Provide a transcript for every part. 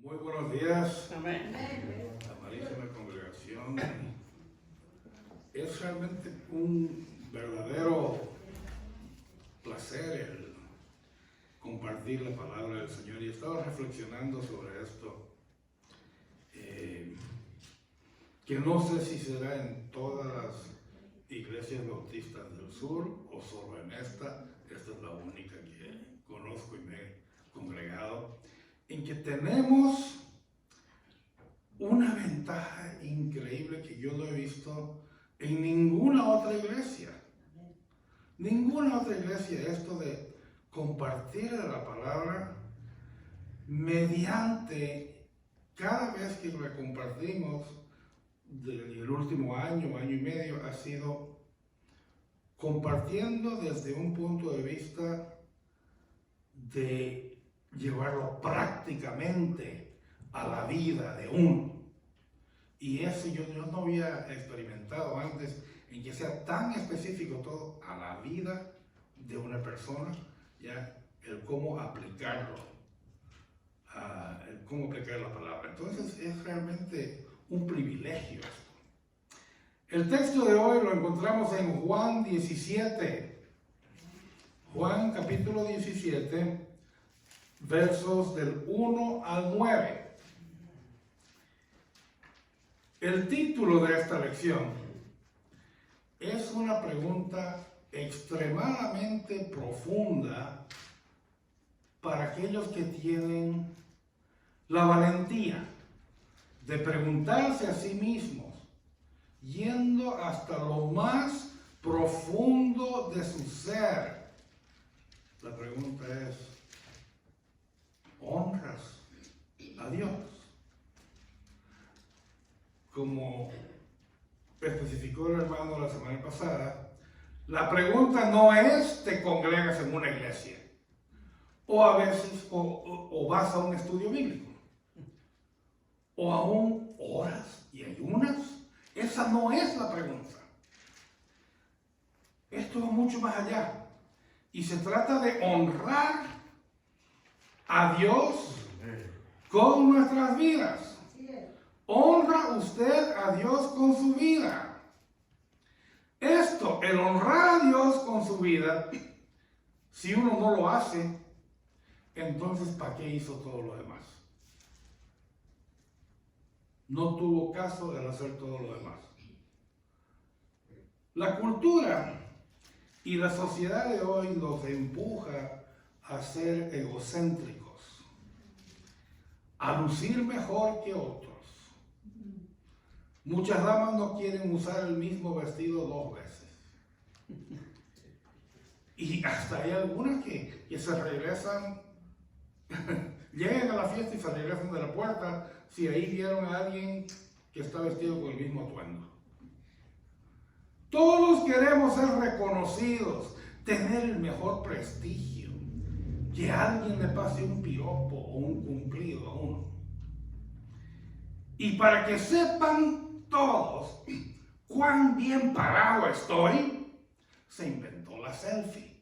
Muy buenos días, Amén. amadísima congregación. Es realmente un verdadero placer el compartir la palabra del Señor, y he estado reflexionando sobre esto, que no sé si será en todas las iglesias bautistas del sur o solo en esta. Esta es la única que conozco y me he congregado, en que tenemos una ventaja increíble que yo no he visto en ninguna otra iglesia. Ninguna otra iglesia, esto de compartir la palabra mediante, cada vez que la compartimos, del último año, año y medio, ha sido compartiendo desde un punto de vista de llevarlo prácticamente a la vida de uno. Y eso yo no había experimentado antes, en que sea tan específico todo a la vida de una persona, ya el cómo aplicarlo, el cómo aplicar la palabra. Entonces es realmente un privilegio esto. El texto de hoy lo encontramos en Juan 17. Juan capítulo 17, versos del 1 al 9. El título de esta lección es una pregunta extremadamente profunda para aquellos que tienen la valentía de preguntarse a sí mismos, yendo hasta lo más profundo de su ser. La pregunta es: ¿honras a Dios? Como especificó el hermano la semana pasada, la pregunta no es ¿te congregas en una iglesia? O a veces, o vas a un estudio bíblico, o aún oras y ayunas. Esa no es la pregunta. Esto va mucho más allá. Y se trata de honrar a Dios con nuestras vidas. ¿Honra usted a Dios con su vida? Esto, el honrar a Dios con su vida, si uno no lo hace, entonces ¿para qué hizo todo lo demás? No tuvo caso de hacer todo lo demás. La cultura y la sociedad de hoy nos empuja a ser egocéntricos, a lucir mejor que otros. Muchas damas no quieren usar el mismo vestido 2 veces. Y hasta hay algunas que se regresan, llegan a la fiesta y se regresan de la puerta si ahí vieron a alguien que está vestido con el mismo atuendo. Todos queremos ser reconocidos, tener el mejor prestigio, que alguien le pase un piropo o un cumplido a uno. Y para que sepan todos cuán bien parado estoy, se inventó la selfie.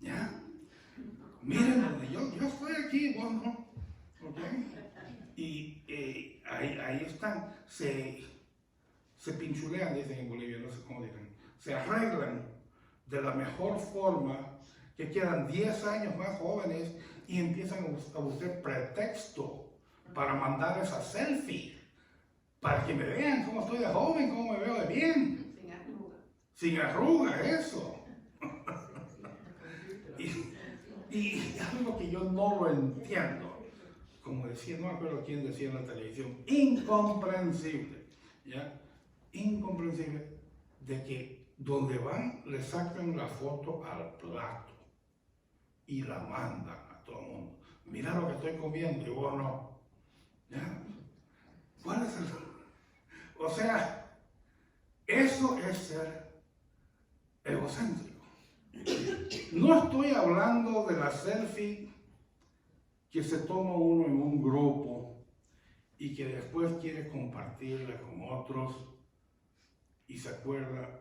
¿Ya? Miren, yo estoy aquí, vos no. ¿Okay? Y ahí están, se pinchulean, dicen en Bolivia, no sé cómo dicen, se arreglan de la mejor forma, que quedan 10 años más jóvenes y empiezan a buscar pretexto para mandar esa selfie, para que me vean cómo estoy de joven, cómo me veo de bien. Sin arruga. Sin arruga, eso. y algo que yo no lo entiendo, como decía, no me acuerdo quién decía en la televisión, incomprensible, ¿ya? Incomprensible, de que donde van le sacan la foto al plato y la mandan a todo el mundo. Mira lo que estoy comiendo, y vos no. ¿Ya? ¿Cuál es el...? O sea, eso es ser egocéntrico. No estoy hablando de la selfie que se toma uno en un grupo y que después quiere compartirla con otros y se acuerda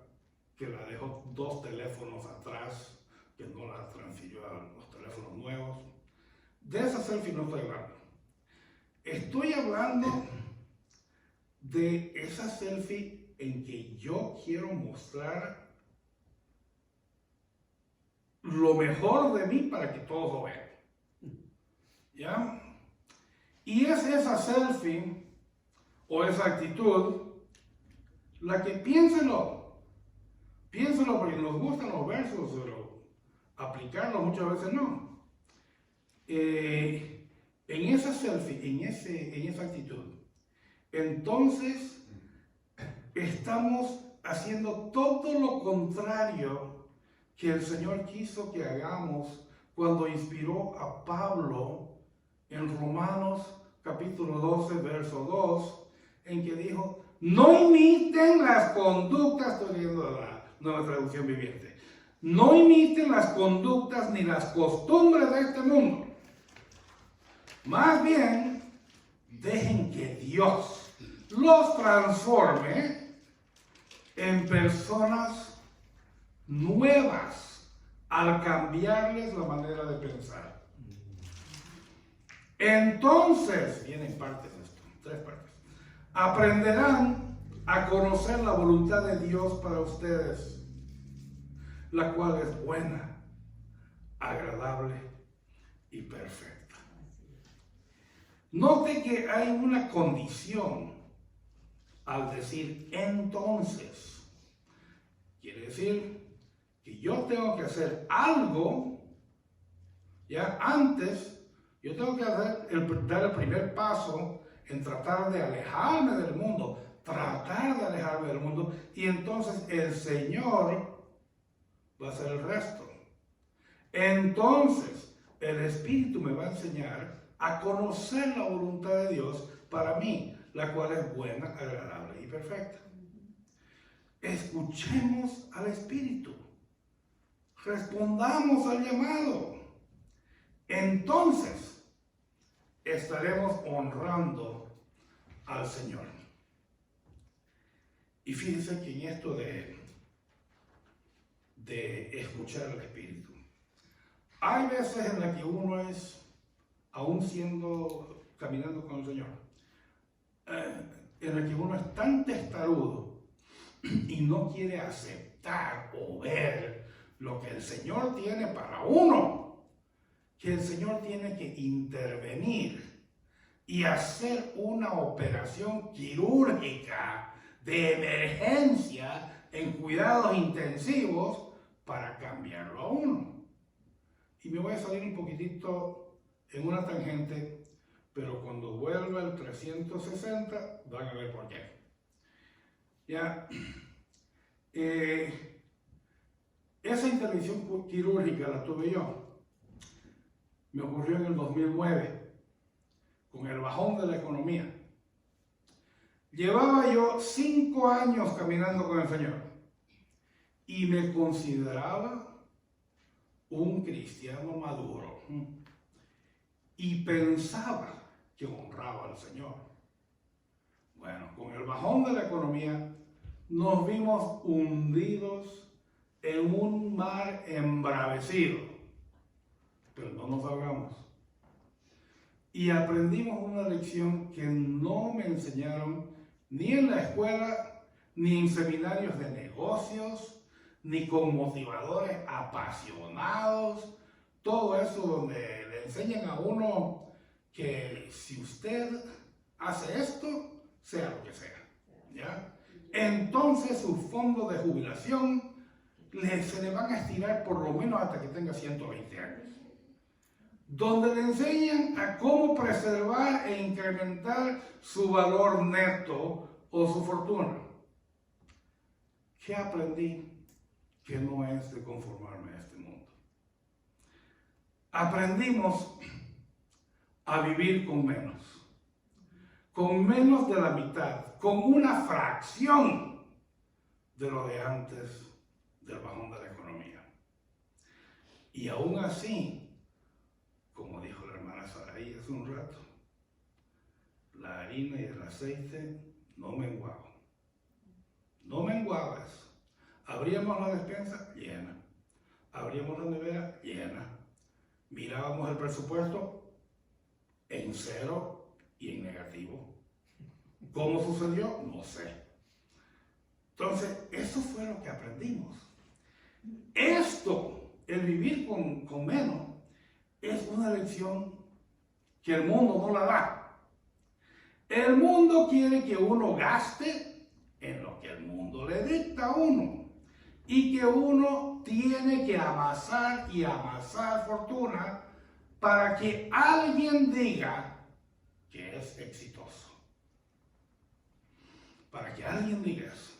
que la dejó 2 teléfonos atrás, que no la transfirió a los teléfonos nuevos. De esa selfie no estoy hablando. Estoy hablando de esa selfie en que yo quiero mostrar lo mejor de mí para que todos lo vean. ¿Ya? Y es esa selfie o esa actitud la que piénselo porque nos gustan los versos, pero aplicarlo muchas veces no. En esa selfie, en esa actitud, entonces estamos haciendo todo lo contrario que el Señor quiso que hagamos cuando inspiró a Pablo en Romanos capítulo 12, verso 2, en que dijo, no imiten las conductas, estoy leyendo la Nueva Traducción Viviente, no imiten las conductas ni las costumbres de este mundo. Más bien, dejen que Dios los transforme en personas nuevas al cambiarles la manera de pensar. Entonces, vienen partes de esto, 3 partes. Aprenderán a conocer la voluntad de Dios para ustedes, la cual es buena, agradable y perfecta. Note que hay una condición al decir entonces. Quiere decir que yo tengo que hacer algo, ya antes, yo tengo que dar el primer paso en tratar de alejarme del mundo, y entonces el Señor va a hacer el resto. Entonces el Espíritu me va a enseñar a conocer la voluntad de Dios para mí, la cual es buena, agradable y perfecta. Escuchemos al Espíritu, respondamos al llamado. Entonces estaremos honrando al Señor. Y fíjense que en esto de escuchar al Espíritu, hay veces en las que uno es, aún caminando con el Señor, en la que uno es tan testarudo y no quiere aceptar o ver lo que el Señor tiene para uno, que el Señor tiene que intervenir y hacer una operación quirúrgica de emergencia en cuidados intensivos para cambiarlo a uno. Y me voy a salir un poquitito en una tangente, pero cuando vuelva el 360 van a ver por qué. Ya, esa intervención quirúrgica la tuve yo. Me ocurrió en el 2009, con el bajón de la economía. Llevaba yo 5 años caminando con el Señor y me consideraba un cristiano maduro y pensaba que honraba al Señor. Bueno, con el bajón de la economía nos vimos hundidos en un mar embravecido, pero no nos ahogamos. Y aprendimos una lección que no me enseñaron ni en la escuela, ni en seminarios de negocios, ni con motivadores apasionados, todo eso donde le enseñan a uno que si usted hace esto, sea lo que sea, ¿ya? Entonces sus fondos de jubilación se le van a estirar por lo menos hasta que tenga 120 años. Donde le enseñan a cómo preservar e incrementar su valor neto o su fortuna. ¿Qué aprendí? Que no es de conformarme a este mundo. Aprendimos a vivir con menos de la mitad, con una fracción de lo de antes del bajón de la economía. Y aún así, como dijo la hermana Saraí hace un rato, la harina y el aceite no menguaban. No menguaba eso. Abríamos la despensa, llena. Abríamos la nevera, llena. Mirábamos el presupuesto, en cero, y en negativo. ¿Cómo sucedió? No sé. Entonces, eso fue lo que aprendimos. Esto, el vivir con menos, es una lección que el mundo no la da. El mundo quiere que uno gaste en lo que el mundo le dicta a uno. Y que uno tiene que amasar y amasar fortuna para que alguien diga que es exitoso. Para que alguien diga eso.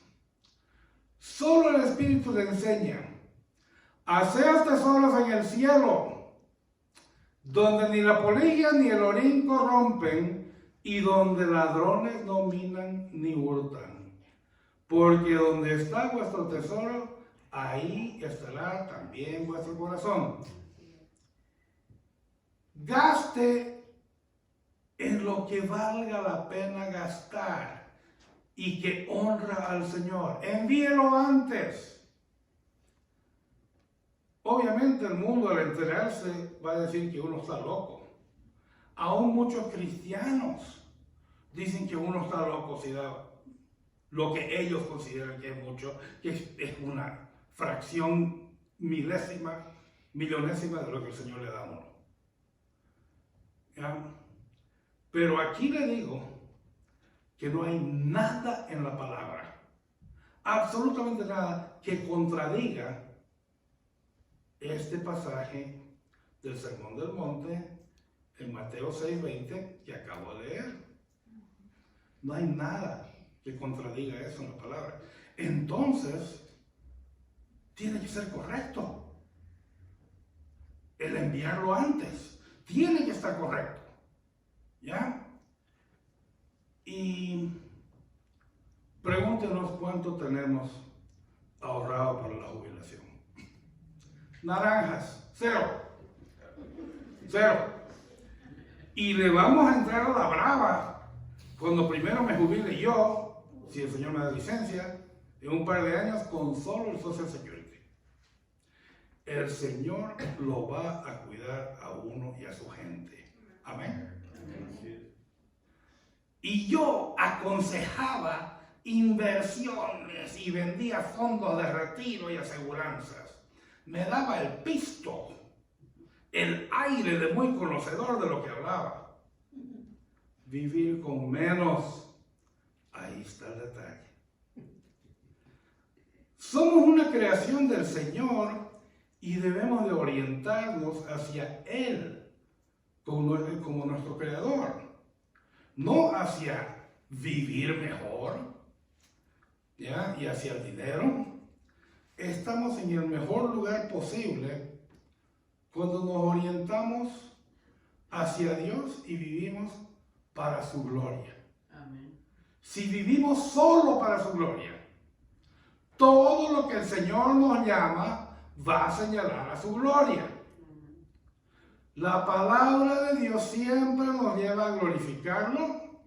Solo el Espíritu te enseña. Hacer tesoros en el cielo, donde ni la polilla ni el orín corrompen, y donde ladrones no minan ni hurtan. Porque donde está vuestro tesoro, ahí estará también vuestro corazón. Gaste en lo que valga la pena gastar y que honra al Señor. Envíelo antes. Obviamente el mundo al enterarse va a decir que uno está loco. Aún muchos cristianos dicen que uno está loco si da lo que ellos consideran que es mucho, que es una fracción milésima, millonésima de lo que el Señor le da a uno. ¿Ya? Pero aquí le digo que no hay nada en la palabra, absolutamente nada, que contradiga este pasaje del Sermón del Monte en Mateo 6:20 que acabo de leer. No hay nada que contradiga eso en la palabra. Entonces, tiene que ser correcto. El enviarlo antes tiene que estar correcto. ¿Ya? Y pregúntenos cuánto tenemos ahorrado para la jubilación. Naranjas, 0. Y le vamos a entrar a la brava cuando primero me jubile yo, si el Señor me da licencia, en un par de años con solo el Social Security. El Señor lo va a cuidar a uno y a su gente. Amén. Y yo aconsejaba inversiones y vendía fondos de retiro y aseguranzas. Me daba el pisto, el aire de muy conocedor de lo que hablaba. Vivir con menos, ahí está el detalle. Somos una creación del Señor y debemos de orientarnos hacia Él como nuestro Creador. No hacia vivir mejor, ¿ya? Y hacia el dinero. Estamos en el mejor lugar posible cuando nos orientamos hacia Dios y vivimos para su gloria. Amén. Si vivimos solo para su gloria, todo lo que el Señor nos llama va a señalar a su gloria. La palabra de Dios siempre nos lleva a glorificarlo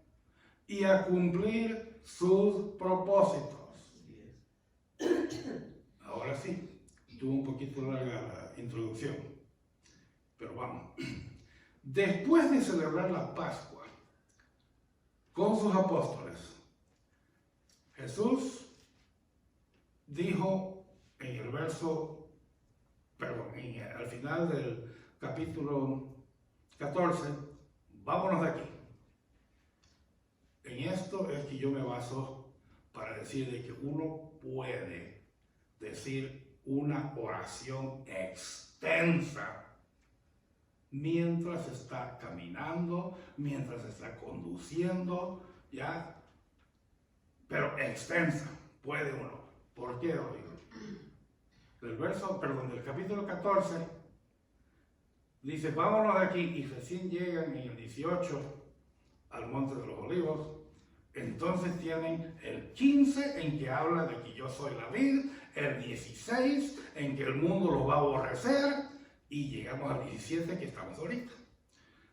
y a cumplir sus propósitos. Ahora sí, tuvo un poquito larga la introducción, pero vamos. Después de celebrar la Pascua con sus apóstoles, Jesús dijo en el al final del capítulo 14, vámonos de aquí. En esto es que yo me baso para decir de que uno puede decir una oración extensa mientras está caminando, mientras está conduciendo, ¿ya? Pero extensa, puede uno. ¿Por qué lo digo? Del capítulo 14, dice, vámonos de aquí, y recién llegan en el 18 al Monte de los Olivos. Entonces tienen el 15 en que habla de que yo soy la vid, el 16 en que el mundo los va a aborrecer, y llegamos al 17 que estamos ahorita.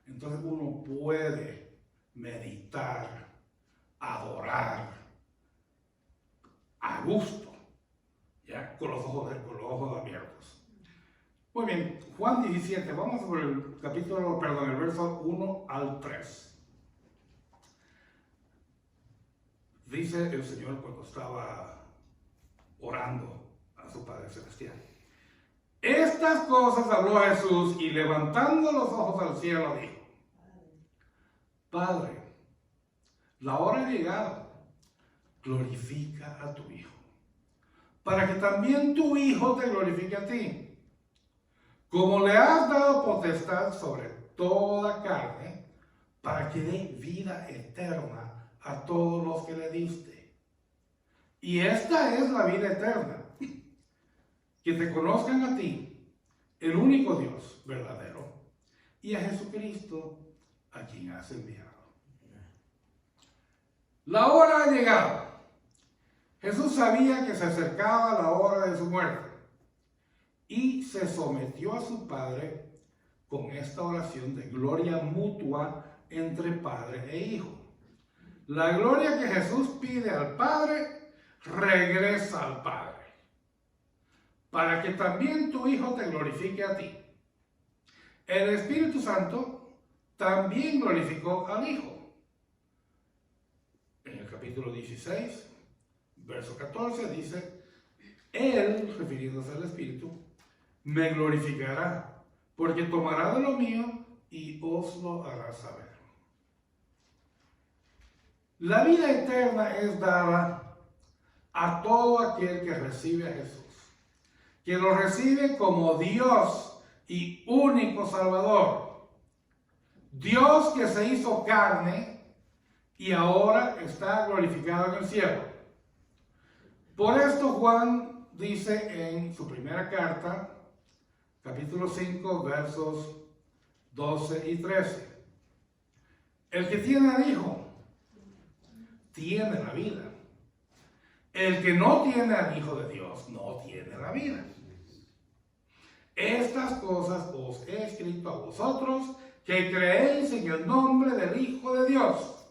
Entonces uno puede meditar, adorar a gusto, ¿ya? Con los ojos abiertos. Muy bien, Juan 17, vamos por el verso 1 al 3. Dice el Señor cuando estaba orando a su Padre Celestial. Estas cosas habló Jesús y levantando los ojos al cielo dijo: Padre, la hora ha llegado, glorifica a tu Hijo, para que también tu Hijo te glorifique a ti, como le has dado potestad sobre toda carne, para que dé vida eterna a todos los que le diste. Y esta es la vida eterna, que te conozcan a ti, el único Dios verdadero, y a Jesucristo, a quien has enviado. La hora ha llegado. Jesús sabía que se acercaba la hora de su muerte y se sometió a su Padre con esta oración de gloria mutua entre Padre e Hijo. La gloria que Jesús pide al Padre regresa al Padre, para que también tu Hijo te glorifique a ti. El Espíritu Santo también glorificó al Hijo. En el capítulo 16, verso 14 dice: Él, refiriéndose al Espíritu, me glorificará, porque tomará de lo mío y os lo hará saber. La vida eterna es dada a todo aquel que recibe a Jesús, que lo recibe como Dios y único Salvador. Dios que se hizo carne y ahora está glorificado en el cielo. Por esto Juan dice en su primera carta, capítulo 5, versos 12 y 13: El que tiene al Hijo tiene la vida. El que no tiene al Hijo de Dios no tiene la vida. Estas cosas os he escrito a vosotros que creéis en el nombre del Hijo de Dios,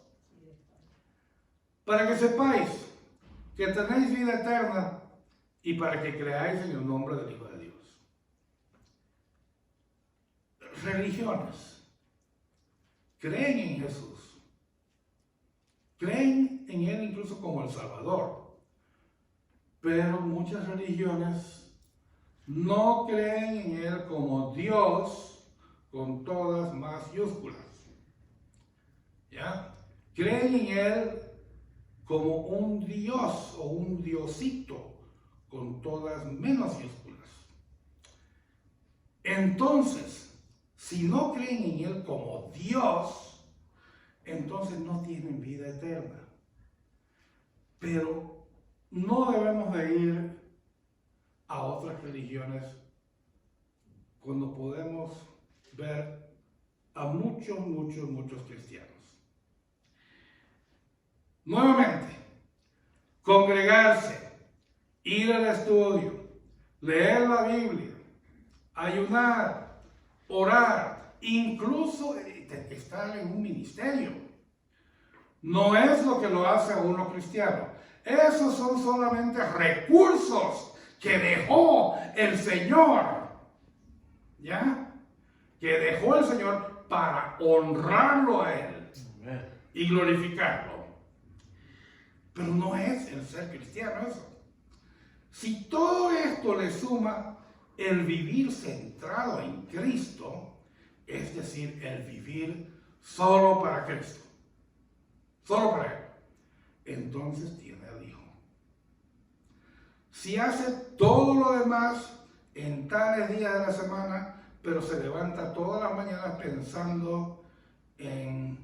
para que sepáis que tenéis vida eterna y para que creáis en el nombre del Hijo de Dios. Religiones creen en Jesús, creen en Él incluso como el Salvador, pero muchas religiones no creen en Él como Dios con todas mayúsculas. ¿Ya? Creen en Él como un Dios o un Diosito con todas minúsculas. Entonces, si no creen en Él como Dios, entonces no tienen vida eterna. Pero no debemos de ir a otras religiones cuando podemos ver a muchos cristianos. Nuevamente, congregarse, ir al estudio, leer la Biblia, ayunar, orar, incluso estar en un ministerio, no es lo que lo hace a uno cristiano. Esos son solamente recursos que dejó el Señor, ¿ya? Que dejó el Señor para honrarlo a Él y glorificarlo. Pero no es el ser cristiano eso. Si todo esto le suma el vivir centrado en Cristo, es decir, el vivir solo para Cristo, solo para Él, entonces tiene al Hijo. Si hace todo lo demás en tales días de la semana, pero se levanta todas las mañanas pensando en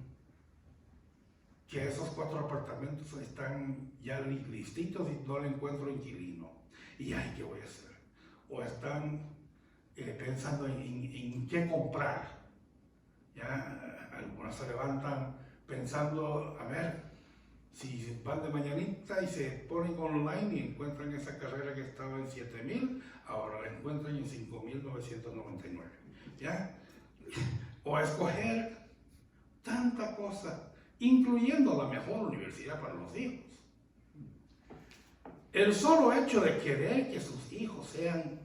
que esos 4 apartamentos están ya listitos y no le encuentro inquilino, y ay, ¿qué voy a hacer? O están pensando en qué comprar. Ya algunos se levantan pensando, a ver, si van de mañanita y se ponen online y encuentran esa carrera que estaba en 7,000, ahora la encuentran en 5,999. ¿Ya? O escoger tanta cosa, incluyendo la mejor universidad para los hijos. El solo hecho de querer que sus hijos sean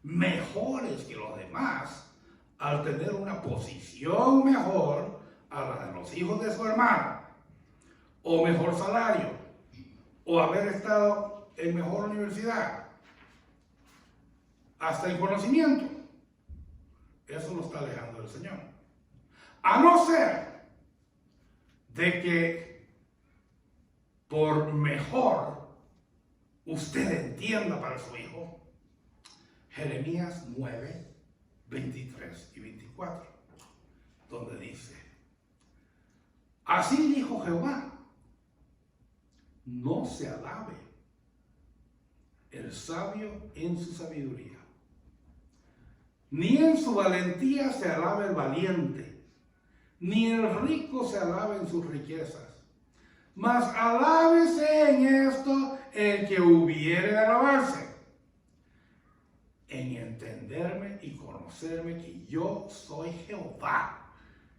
mejores que los demás, al tener una posición mejor a la de los hijos de su hermano, o mejor salario, o haber estado en mejor universidad, hasta el conocimiento. Eso lo está alejando del Señor. A no ser de que por mejor usted entienda para su hijo Jeremías 9, 23 y 24, donde dice: así dijo Jehová, no se alabe el sabio en su sabiduría, ni en su valentía se alabe el valiente, ni el rico se alabe en sus riquezas, mas alábese en esto el que hubiere de alabarse, en entenderme y conocerme que yo soy Jehová,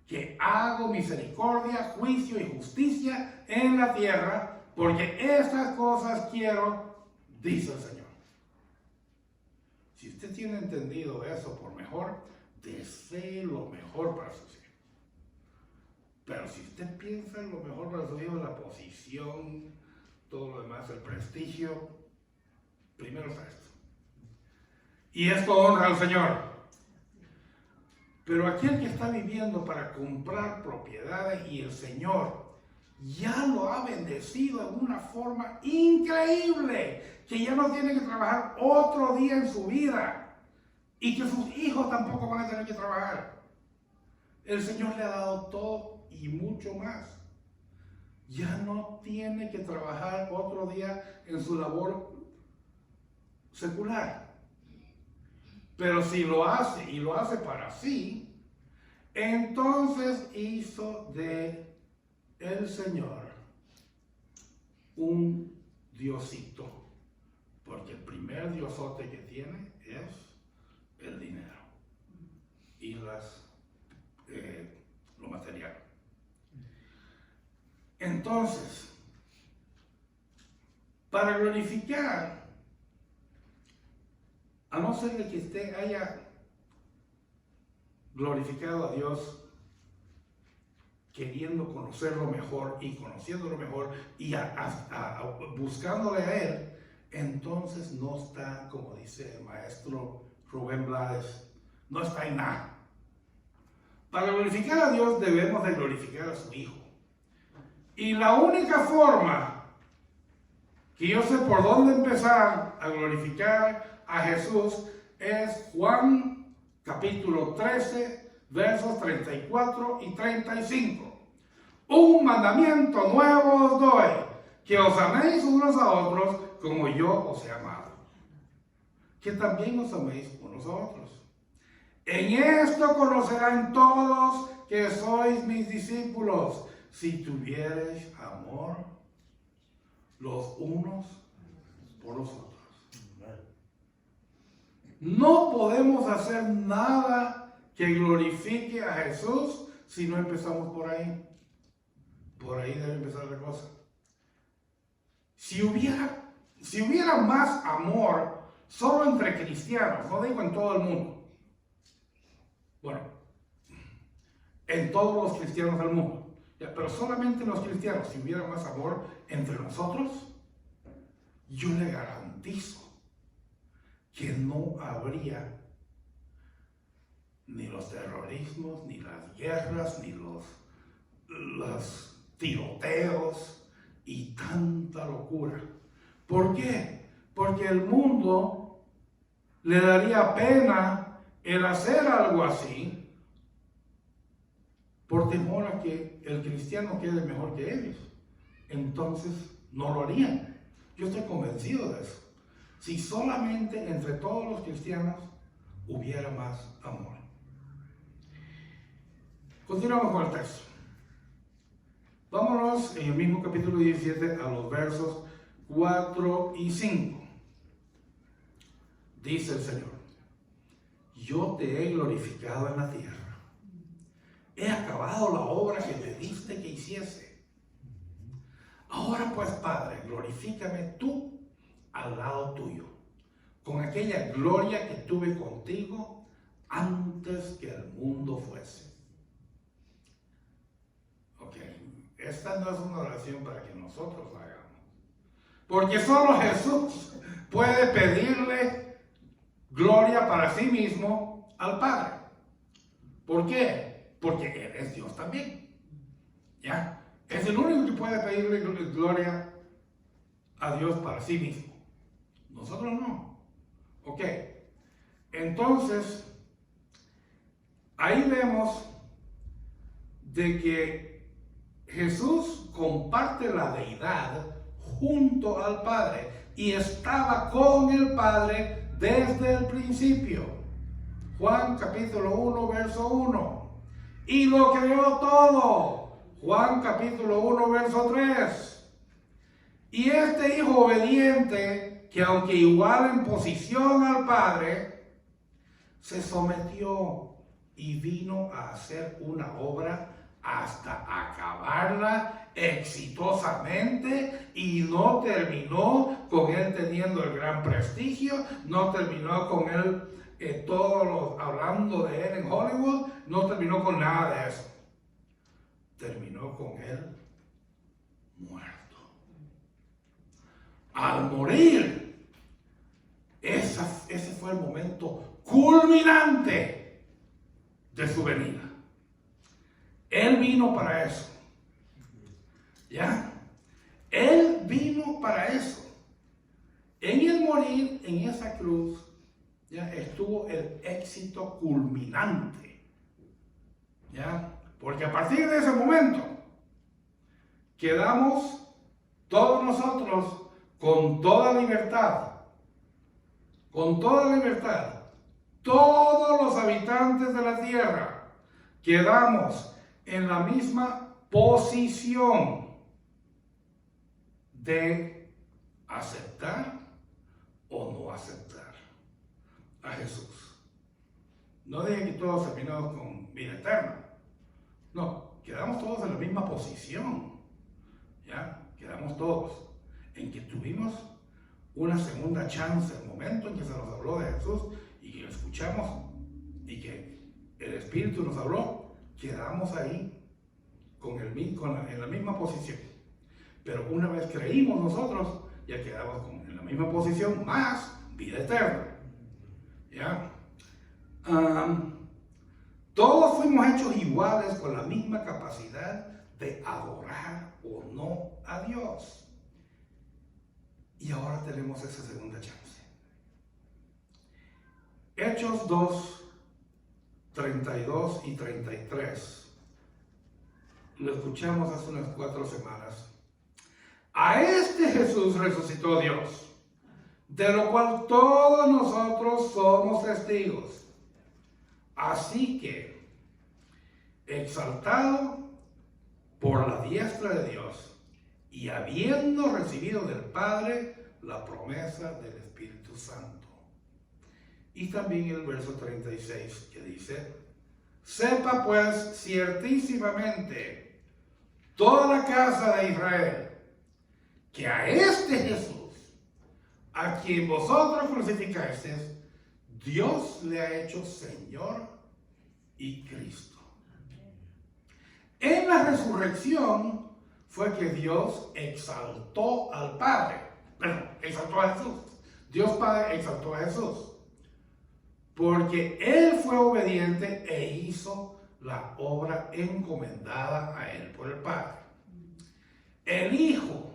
que hago misericordia, juicio y justicia en la tierra, porque estas cosas quiero, dice el Señor. Si usted tiene entendido eso por mejor, desee lo mejor para sus hijos. Pero si usted piensa en lo mejor para sus hijos, la posición, todo lo demás, el prestigio, primero está esto. Y esto honra al Señor. Pero aquel que está viviendo para comprar propiedades y el Señor ya lo ha bendecido en una forma increíble, que ya no tiene que trabajar otro día en su vida y que sus hijos tampoco van a tener que trabajar. El Señor le ha dado todo y mucho más. Ya no tiene que trabajar otro día en su labor secular. Pero si lo hace y lo hace para sí, entonces hizo de el Señor un diosito, porque el primer diosote que tiene es el dinero y lo material. Entonces, para glorificar, a no ser de que usted haya glorificado a Dios queriendo conocerlo mejor y conociéndolo mejor y buscándole a Él, entonces no está, como dice el maestro Rubén Blades, no está en nada. Para glorificar a Dios debemos de glorificar a su Hijo. Y la única forma que yo sé por dónde empezar a glorificar a Jesús es Juan capítulo 13, versos 34 y 35. Un mandamiento nuevo os doy, que os améis unos a otros como yo os he amado. Que también os améis unos a otros. En esto conocerán todos que sois mis discípulos, si tuviereis amor los unos por los otros. No podemos hacer nada que glorifique a Jesús si no empezamos por ahí. Por ahí debe empezar la cosa. Si hubiera más amor solo entre cristianos, no digo en todo el mundo, bueno, en todos los cristianos del mundo, pero solamente en los cristianos, si hubiera más amor entre nosotros, yo le garantizo que no habría ni los terrorismos, ni las guerras, ni los tiroteos y tanta locura. ¿Por qué? Porque el mundo le daría pena el hacer algo así por temor a que el cristiano quede mejor que ellos. Entonces no lo harían. Yo estoy convencido de eso. Si solamente entre todos los cristianos hubiera más amor. Continuamos con el texto. Vámonos en el mismo capítulo 17 a los versos 4 y 5. Dice el Señor: yo te he glorificado en la tierra. He acabado la obra que me diste que hiciese. Ahora pues, Padre, glorifícame tú al lado tuyo, con aquella gloria que tuve contigo antes que el mundo fuese. Ok, esta no es una oración para que nosotros la hagamos, Porque solo Jesús puede pedirle gloria para sí mismo al Padre. ¿Por qué? Porque Él es Dios también. ¿Ya? Es el único que puede pedirle gloria a Dios para sí mismo. Nosotros no. Ok. Entonces, ahí vemos de que Jesús comparte la deidad junto al Padre y estaba con el Padre desde el principio. Juan capítulo 1, verso 1. Y lo creó todo. Juan capítulo 1, verso 3. Y este Hijo obediente, que aunque igual en posición al Padre, se sometió y vino a hacer una obra hasta acabarla exitosamente, y no terminó con él teniendo el gran prestigio, no terminó con él hablando de él en Hollywood, no terminó con nada de eso. Terminó con él muerto. Al morir, ese fue el momento culminante de su venida. Él vino para eso. ¿Ya? Él vino para eso. En el morir en esa cruz, ya estuvo el éxito culminante. ¿Ya? Porque a partir de ese momento, quedamos todos nosotros con toda libertad. Con toda libertad. Todos los habitantes de la tierra quedamos en la misma posición de aceptar o no aceptar a Jesús. No dije que todos terminamos con vida eterna. No, quedamos todos en la misma posición. ¿Ya? Quedamos todos en que tuvimos una segunda chance, el momento en que se nos habló de Jesús y que lo escuchamos y que el Espíritu nos habló, quedamos ahí en la misma posición. Pero una vez creímos nosotros, ya quedamos en la misma posición, más vida eterna. ¿Ya? Todos fuimos hechos iguales con la misma capacidad de adorar o no a Dios. Y ahora tenemos esa segunda chance. Hechos 2, 32 y 33. Lo escuchamos hace unas 4 semanas. A este Jesús resucitó Dios, de lo cual todos nosotros somos testigos. Así que, exaltado por la diestra de Dios y habiendo recibido del Padre la promesa del Espíritu Santo. Y también el verso 36 que dice: sepa pues ciertísimamente toda la casa de Israel que a este Jesús, a quien vosotros crucificasteis, Dios le ha hecho Señor y Cristo. En la resurrección fue que Dios exaltó al Padre. Perdón, exaltó a Jesús. Dios Padre exaltó a Jesús. Porque Él fue obediente e hizo la obra encomendada a Él por el Padre. El Hijo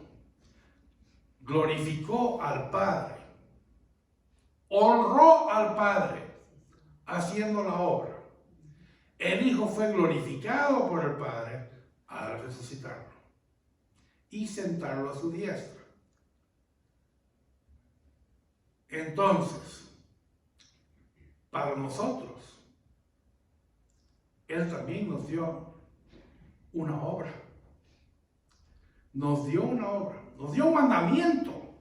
glorificó al Padre, honró al Padre haciendo la obra. El Hijo fue glorificado por el Padre al resucitarlo y sentarlo a su diestra. Entonces, para nosotros, Él también nos dio una obra. Nos dio una obra, nos dio un mandamiento,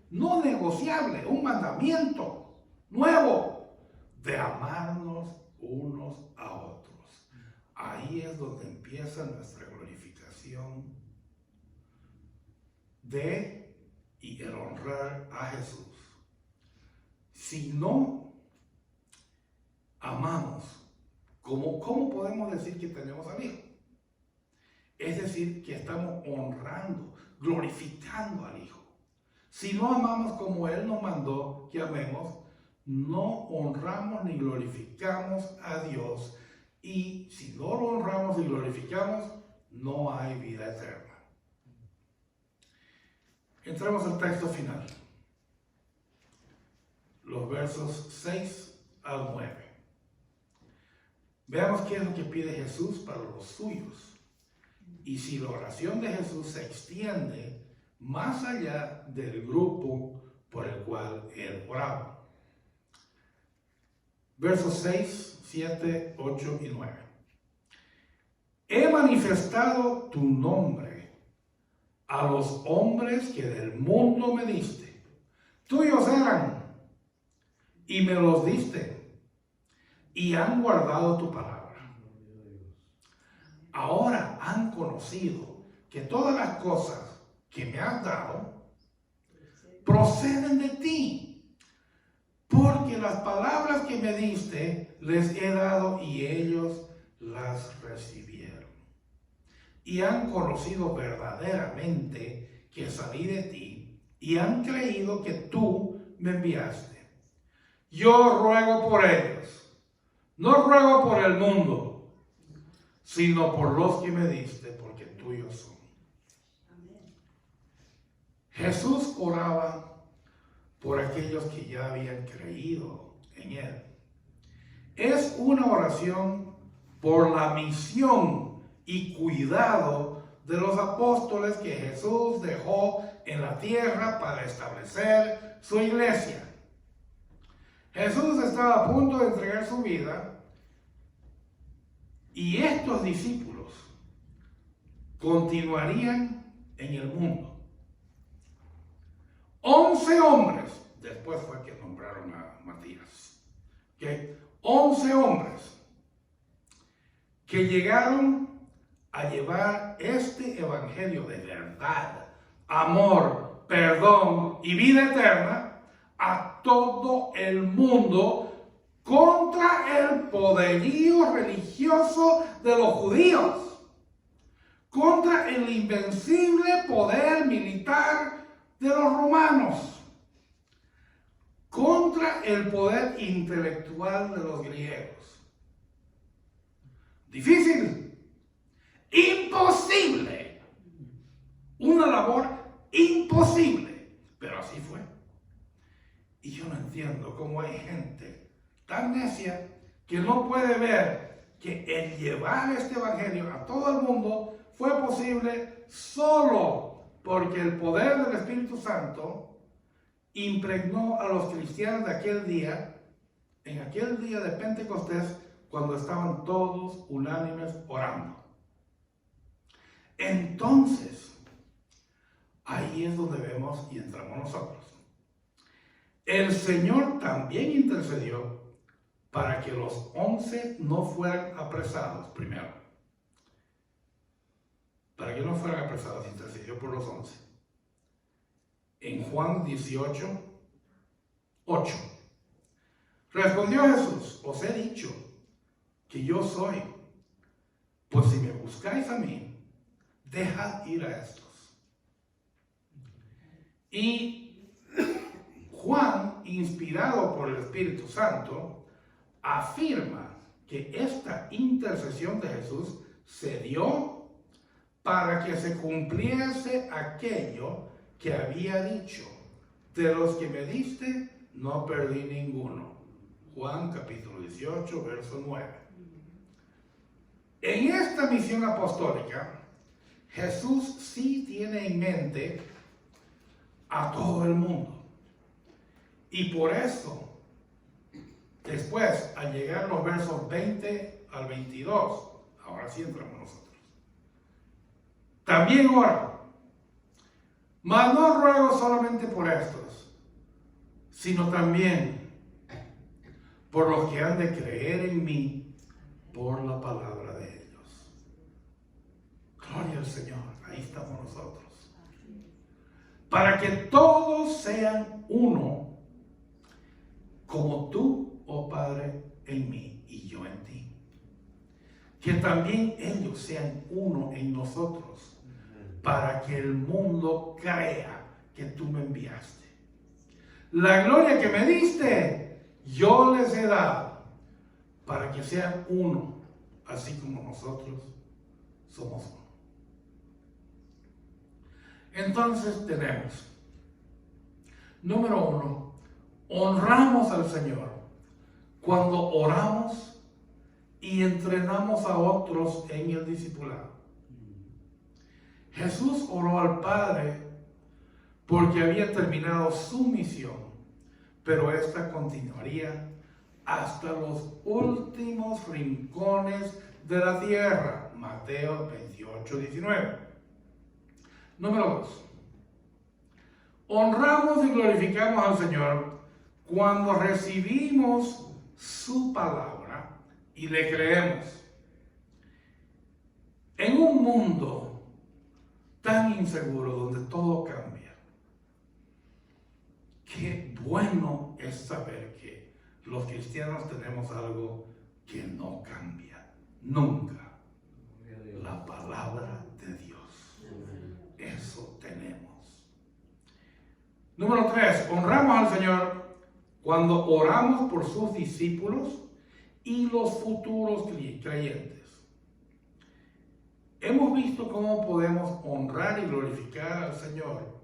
no negociable, un mandamiento nuevo de amarnos unos a otros. Ahí es donde empieza nuestra glorificación de y el honrar a Jesús. Si no amamos, ¿cómo podemos decir que tenemos al Hijo? Es decir, que estamos honrando, glorificando al Hijo. Si no amamos como Él nos mandó que amemos, no honramos ni glorificamos a Dios. Y si no lo honramos y glorificamos, no hay vida eterna. Entramos al texto final. Los versos 6 al 9. Veamos qué es lo que pide Jesús para los suyos. Y si la oración de Jesús se extiende más allá del grupo por el cual Él oraba. Versos 6, 7, 8 y 9. He manifestado tu nombre a los hombres que del mundo me diste. Tuyos eran y me los diste y han guardado tu palabra. Ahora han conocido que todas las cosas que me has dado proceden de ti, porque las palabras que me diste les he dado y ellos las recibieron. Y han conocido verdaderamente que salí de ti y han creído que tú me enviaste. Yo ruego por ellos, no ruego por el mundo, sino por los que me diste, porque tuyos son. Jesús oraba por aquellos que ya habían creído en Él. Es una oración por la misión y cuidado de los apóstoles que Jesús dejó en la tierra para establecer su iglesia. Jesús estaba a punto de entregar su vida y estos discípulos continuarían en el mundo. 11 hombres, después fue que nombraron a Matías, 11 hombres que llegaron a llevar este evangelio de verdad, amor, perdón y vida eterna a todo el mundo contra el poderío religioso de los judíos, contra el invencible poder militar de los romanos, contra el poder intelectual de los griegos. Difícil, imposible, una labor imposible, pero así fue. Y yo no entiendo cómo hay gente tan necia que no puede ver que el llevar este evangelio a todo el mundo fue posible solo porque el poder del Espíritu Santo impregnó a los cristianos de aquel día, en aquel día de Pentecostés, cuando estaban todos unánimes orando. Entonces, ahí es donde vemos y entramos nosotros. El Señor también intercedió para que los 11 no fueran apresados primero. Para que no fueran apresados, intercedió por los 11. En Juan 18, 8. Respondió Jesús: os he dicho que yo soy. Pues si me buscáis a mí, dejad ir a estos. Y Juan, inspirado por el Espíritu Santo, afirma que esta intercesión de Jesús se dio para que se cumpliese aquello que había dicho: de los que me diste, no perdí ninguno. Juan capítulo 18, verso 9. En esta misión apostólica, Jesús sí tiene en mente a todo el mundo. Y por eso, después, al llegar los versos 20 al 22, ahora sí entramos nosotros. También oro, mas no ruego solamente por estos, sino también por los que han de creer en mí por la palabra de ellos. Gloria al Señor, ahí estamos nosotros. Para que todos sean uno, como tú, oh Padre, en mí y yo en ti. Que también ellos sean uno en nosotros, para que el mundo crea que tú me enviaste. La gloria que me diste, yo les he dado, para que sean uno, así como nosotros somos uno. Entonces tenemos, número 1, honramos al Señor cuando oramos y entrenamos a otros en el discipulado. Jesús oró al Padre porque había terminado su misión, pero esta continuaría hasta los últimos rincones de la tierra. Mateo 28:19. Número 2. Honramos y glorificamos al Señor cuando recibimos su palabra y le creemos. En un mundo tan inseguro donde todo cambia, qué bueno es saber que los cristianos tenemos algo que no cambia nunca: la palabra de Dios. Eso tenemos. Número 3, honramos al Señor cuando oramos por sus discípulos y los futuros creyentes. Hemos visto cómo podemos honrar y glorificar al Señor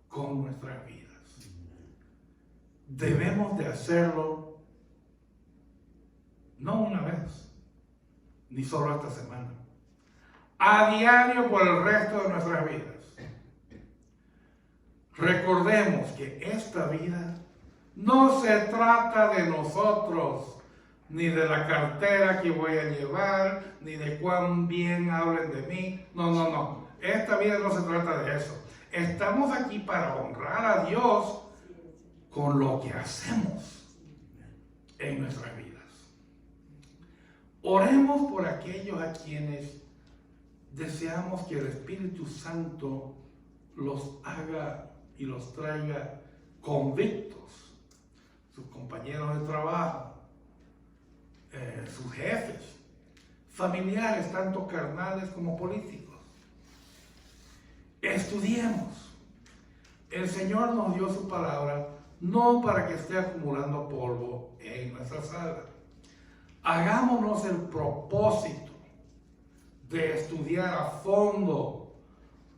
con nuestras vidas. Debemos de hacerlo no una vez, ni solo esta semana, a diario por el resto de nuestras vidas. Recordemos que esta vida no se trata de nosotros, ni de la cartera que voy a llevar, ni de cuán bien hablen de mí. No. Esta vida no se trata de eso. Estamos aquí para honrar a Dios con lo que hacemos en nuestras vidas. Oremos por aquellos a quienes deseamos que el Espíritu Santo los haga y los traiga convictos. Sus compañeros de trabajo, sus jefes, familiares, tanto carnales como políticos. Estudiemos. El Señor nos dio su palabra no para que esté acumulando polvo en nuestra sala. Hagámonos el propósito de estudiar a fondo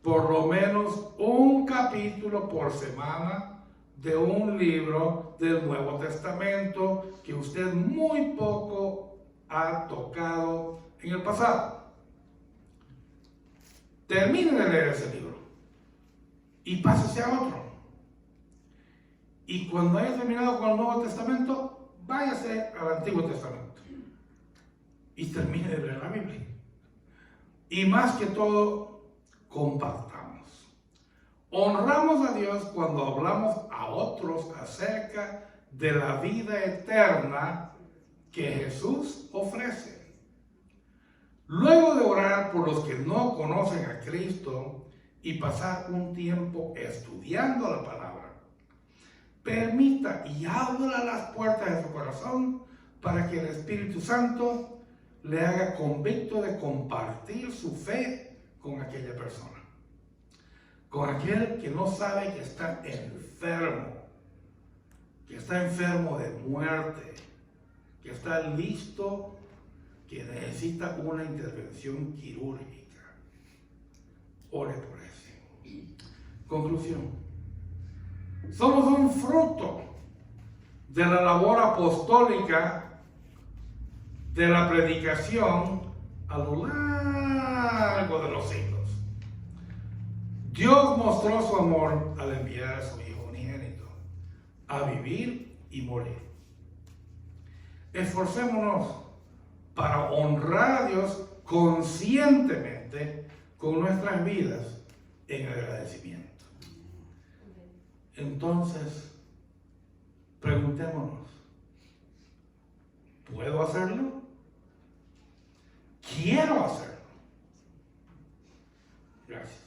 por lo menos un capítulo por semana de un libro del Nuevo Testamento que usted muy poco ha tocado en el pasado. Termine de leer ese libro y pásese a otro. Y cuando haya terminado con el Nuevo Testamento, váyase al Antiguo Testamento y termine de leer la Biblia. Y más que todo, compartamos. Honramos a Dios cuando hablamos a otros acerca de la vida eterna que Jesús ofrece. Luego de orar por los que no conocen a Cristo y pasar un tiempo estudiando la palabra, permita y abra las puertas de su corazón para que el Espíritu Santo le haga convicto de compartir su fe con aquella persona, con aquel que no sabe que está enfermo de muerte, que está listo, que necesita una intervención quirúrgica. Ore por eso. Conclusión. Somos un fruto de la labor apostólica de la predicación a lo largo de los siglos. Dios mostró su amor al enviar a su Hijo unigénito a vivir y morir. Esforcémonos para honrar a Dios conscientemente con nuestras vidas en agradecimiento. Entonces, preguntémonos, ¿puedo hacerlo? ¿Quiero hacerlo? Gracias.